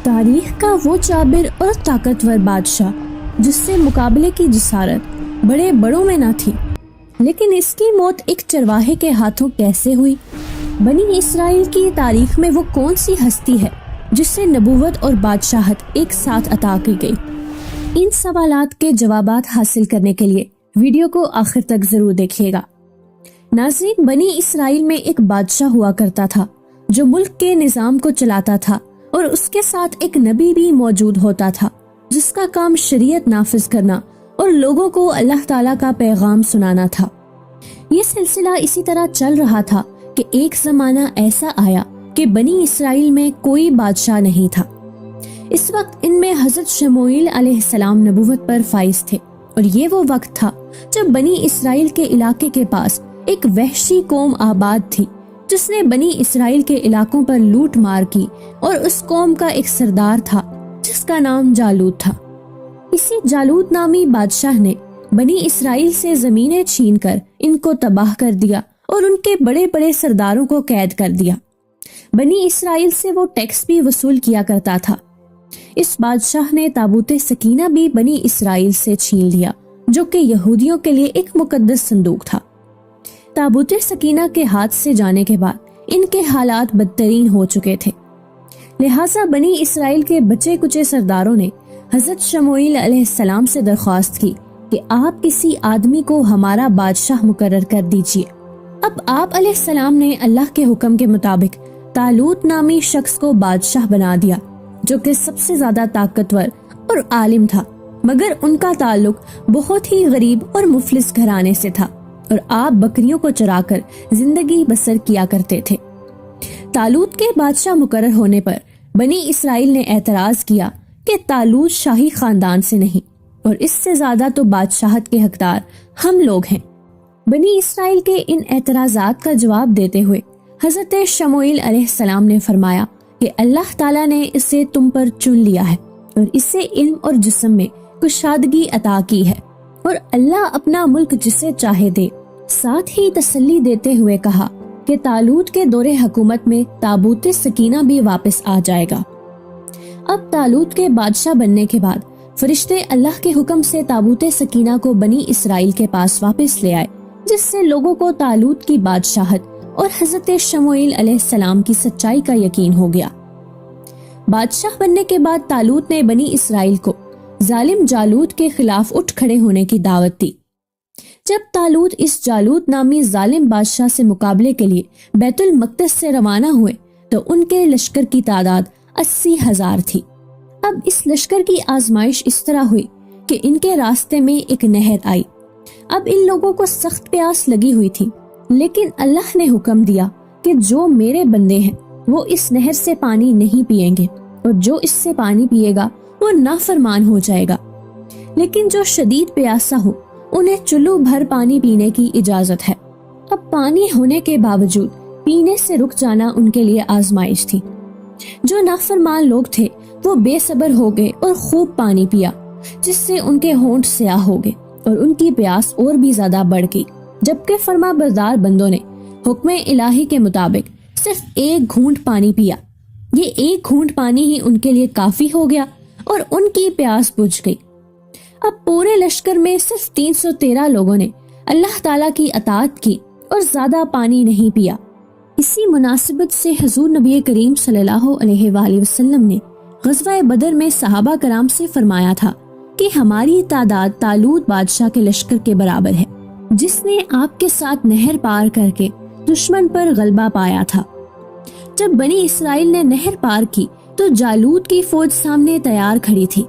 تاریخ کا وہ جابر اور طاقتور بادشاہ جس سے مقابلے کی جسارت بڑے بڑوں میں نہ تھی، لیکن اس کی موت ایک چرواہے کے ہاتھوں کیسے ہوئی؟ بنی اسرائیل کی تاریخ میں وہ کون سی ہستی ہے جس سے نبوت اور بادشاہت ایک ساتھ عطا کی گئی؟ ان سوالات کے جوابات حاصل کرنے کے لیے ویڈیو کو آخر تک ضرور دیکھیے گا۔ ناظرین، بنی اسرائیل میں ایک بادشاہ ہوا کرتا تھا جو ملک کے نظام کو چلاتا تھا، اور اس کے ساتھ ایک نبی بھی موجود ہوتا تھا جس کا کام شریعت نافذ کرنا اور لوگوں کو اللہ تعالیٰ کا پیغام سنانا تھا۔ یہ سلسلہ اسی طرح چل رہا تھا کہ ایک زمانہ ایسا آیا کہ بنی اسرائیل میں کوئی بادشاہ نہیں تھا۔ اس وقت ان میں حضرت شموئیل علیہ السلام نبوت پر فائز تھے، اور یہ وہ وقت تھا جب بنی اسرائیل کے علاقے کے پاس ایک وحشی قوم آباد تھی جس نے بنی اسرائیل کے علاقوں پر لوٹ مار کی، اور اس قوم کا ایک سردار تھا جس کا نام جالوت تھا۔ اسی جالوت نامی بادشاہ نے بنی اسرائیل سے زمینیں چھین کر ان کو تباہ کر دیا اور ان کے بڑے بڑے سرداروں کو قید کر دیا۔ بنی اسرائیل سے وہ ٹیکس بھی وصول کیا کرتا تھا۔ اس بادشاہ نے تابوت سکینہ بھی بنی اسرائیل سے چھین لیا، جو کہ یہودیوں کے لیے ایک مقدس صندوق تھا۔ تابوت سکینہ کے ہاتھ سے جانے کے بعد ان کے حالات بدترین ہو چکے تھے، لہٰذا بنی اسرائیل کے بچے کچے سرداروں نے حضرت شموئیل علیہ السلام سے درخواست کی کہ آپ کسی آدمی کو ہمارا بادشاہ مقرر کر دیجیے۔ اب آپ علیہ السلام نے اللہ کے حکم کے مطابق طالوت نامی شخص کو بادشاہ بنا دیا، جو کہ سب سے زیادہ طاقتور اور عالم تھا، مگر ان کا تعلق بہت ہی غریب اور مفلس گھرانے سے تھا، اور آپ بکریوں کو چرا کر زندگی بسر کیا کرتے تھے۔ طالوت کے بادشاہ مقرر ہونے پر بنی اسرائیل نے اعتراض کیا کہ طالوت شاہی خاندان سے نہیں، اور اس سے زیادہ تو بادشاہت کے حقدار ہم لوگ ہیں۔ بنی اسرائیل کے ان اعتراضات کا جواب دیتے ہوئے حضرت شموئیل علیہ السلام نے فرمایا کہ اللہ تعالیٰ نے اسے تم پر چن لیا ہے اور اسے علم اور جسم میں کشادگی عطا کی ہے، اور اللہ اپنا ملک جسے چاہے دے۔ ساتھ ہی تسلی دیتے ہوئے کہا کہ طالوت کے دور حکومت میں تابوت سکینہ بھی واپس آ جائے گا۔ اب طالوت کے بادشاہ بننے کے بعد فرشتے اللہ کے حکم سے تابوت سکینہ کو بنی اسرائیل کے پاس واپس لے آئے، جس سے لوگوں کو طالوت کی بادشاہت اور حضرت شموئیل علیہ السلام کی سچائی کا یقین ہو گیا۔ بادشاہ بننے کے بعد طالوت نے بنی اسرائیل کو ظالم جالوت کے خلاف اٹھ کھڑے ہونے کی دعوت دی۔ جب طالوت اس جالوت نامی ظالم بادشاہ سے مقابلے کے لیے بیت المقدس سے روانہ ہوئے تو ان کے لشکر کی تعداد 80,000 تھی۔ اب اس لشکر کی آزمائش اس طرح ہوئی کہ ان کے راستے میں ایک نہر آئی۔ اب ان لوگوں کو سخت پیاس لگی ہوئی تھی، لیکن اللہ نے حکم دیا کہ جو میرے بندے ہیں وہ اس نہر سے پانی نہیں پیئیں گے، اور جو اس سے پانی پیے گا وہ نافرمان ہو جائے گا، لیکن جو شدید پیاسا ہو انہیں چلو بھر پانی پینے کی اجازت ہے۔ اب پانی ہونے کے باوجود پینے سے رک جانا ان کے لیے آزمائش تھی۔ جو نافرمان لوگ تھے وہ بے صبر ہو گئے اور خوب پانی پیا، جس سے ان کے ہونٹ سیاہ ہو گئے اور ان کی پیاس اور بھی زیادہ بڑھ گئی، جبکہ فرما بردار بندوں نے حکم الہی کے مطابق صرف ایک گھونٹ پانی پیا۔ یہ ایک گھونٹ پانی ہی ان کے لیے کافی ہو گیا اور ان کی پیاس بجھ گئی۔ اب پورے لشکر میں صرف 313 لوگوں نے اللہ تعالیٰ کی اطاعت کی اور زیادہ پانی نہیں پیا۔ اسی مناسبت سے حضور نبی کریم صلی اللہ علیہ وآلہ وسلم نے غزوہ بدر میں صحابہ کرام سے فرمایا تھا کہ ہماری تعداد طالوت بادشاہ کے لشکر کے برابر ہے، جس نے آپ کے ساتھ نہر پار کر کے دشمن پر غلبہ پایا تھا۔ جب بنی اسرائیل نے نہر پار کی تو جالوت کی فوج سامنے تیار کھڑی تھی۔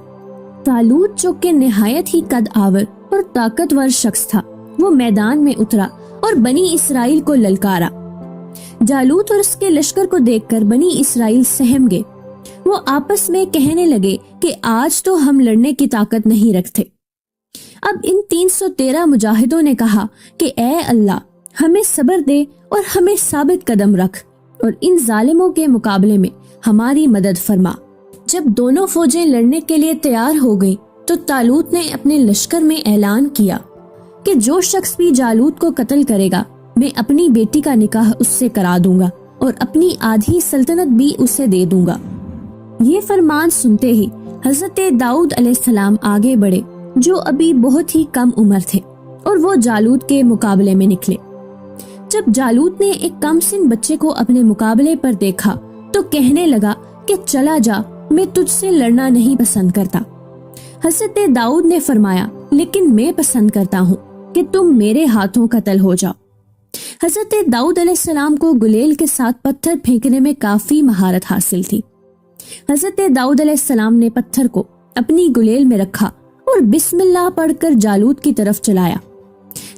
طالوت جو کہ نہایت ہی قد آور اور طاقتور شخص تھا، وہ میدان میں اترا اور بنی اسرائیل کو للکارا۔ جالوت اور اس کے لشکر کو دیکھ کر بنی اسرائیل سہم گئے۔ وہ آپس میں کہنے لگے کہ آج تو ہم لڑنے کی طاقت نہیں رکھتے۔ اب ان 313 مجاہدوں نے کہا کہ اے اللہ، ہمیں صبر دے اور ہمیں ثابت قدم رکھ، اور ان ظالموں کے مقابلے میں ہماری مدد فرما۔ جب دونوں فوجیں لڑنے کے لیے تیار ہو گئی تو طالوت نے اپنے لشکر میں اعلان کیا کہ جو شخص بھی جالوت کو قتل کرے گا میں اپنی بیٹی کا نکاح اس سے کرا دوں گا اور اپنی آدھی سلطنت بھی اسے دے دوں گا۔ یہ فرمان سنتے ہی حضرت داؤد علیہ السلام آگے بڑھے جو ابھی بہت ہی کم عمر تھے اور وہ جالوت کے مقابلے میں نکلے۔ جب جالوت نے ایک کم سن بچے کو اپنے مقابلے پر دیکھا تو کہنے لگا کہ چلا جا، میں تجھ سے لڑنا نہیں پسند کرتا۔ حضرت داؤد نے فرمایا لیکن میں پسند کرتا ہوں کہ تم میرے ہاتھوں قتل ہو جاؤ۔ حضرت داؤد علیہ السلام کو گلیل کے ساتھ پتھر پھینکنے میں کافی مہارت حاصل تھی۔ حضرت داؤد علیہ السلام نے پتھر کو اپنی گلیل میں رکھا اور بسم اللہ پڑھ کر جالوت کی طرف چلایا۔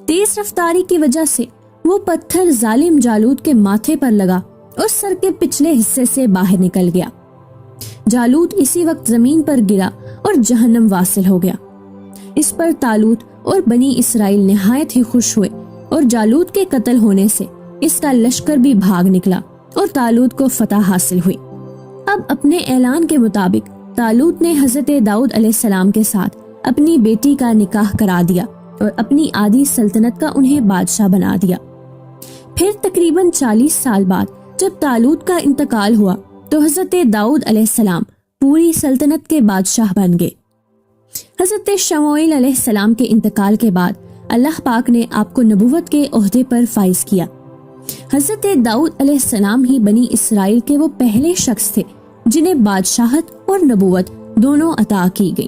تیز رفتاری کی وجہ سے وہ پتھر ظالم جالوت کے ماتھے پر لگا اور سر کے پچھلے حصے سے باہر نکل گیا۔ جالوت اسی وقت زمین پر گرا اور جہنم واصل ہو گیا۔ اس پر طالوت اور بنی اسرائیل نہایت ہی خوش ہوئے اور جالوت کے قتل ہونے سے اس کا لشکر بھی بھاگ نکلا اور طالوت کو فتح حاصل ہوئی۔ اب اپنے اعلان کے مطابق طالوت نے حضرت داؤد علیہ السلام کے ساتھ اپنی بیٹی کا نکاح کرا دیا اور اپنی آدھی سلطنت کا انہیں بادشاہ بنا دیا۔ پھر تقریباً 40 سال بعد جب طالوت کا انتقال ہوا تو حضرت داؤد علیہ السلام پوری سلطنت کے بادشاہ بن گئے۔ حضرت شموئیل علیہ السلام کے انتقال کے بعد اللہ پاک نے آپ کو نبوت کے عہدے پر فائز کیا۔ حضرت داؤد علیہ السلام ہی بنی اسرائیل کے وہ پہلے شخص تھے جنہیں بادشاہت اور نبوت دونوں عطا کی گئی۔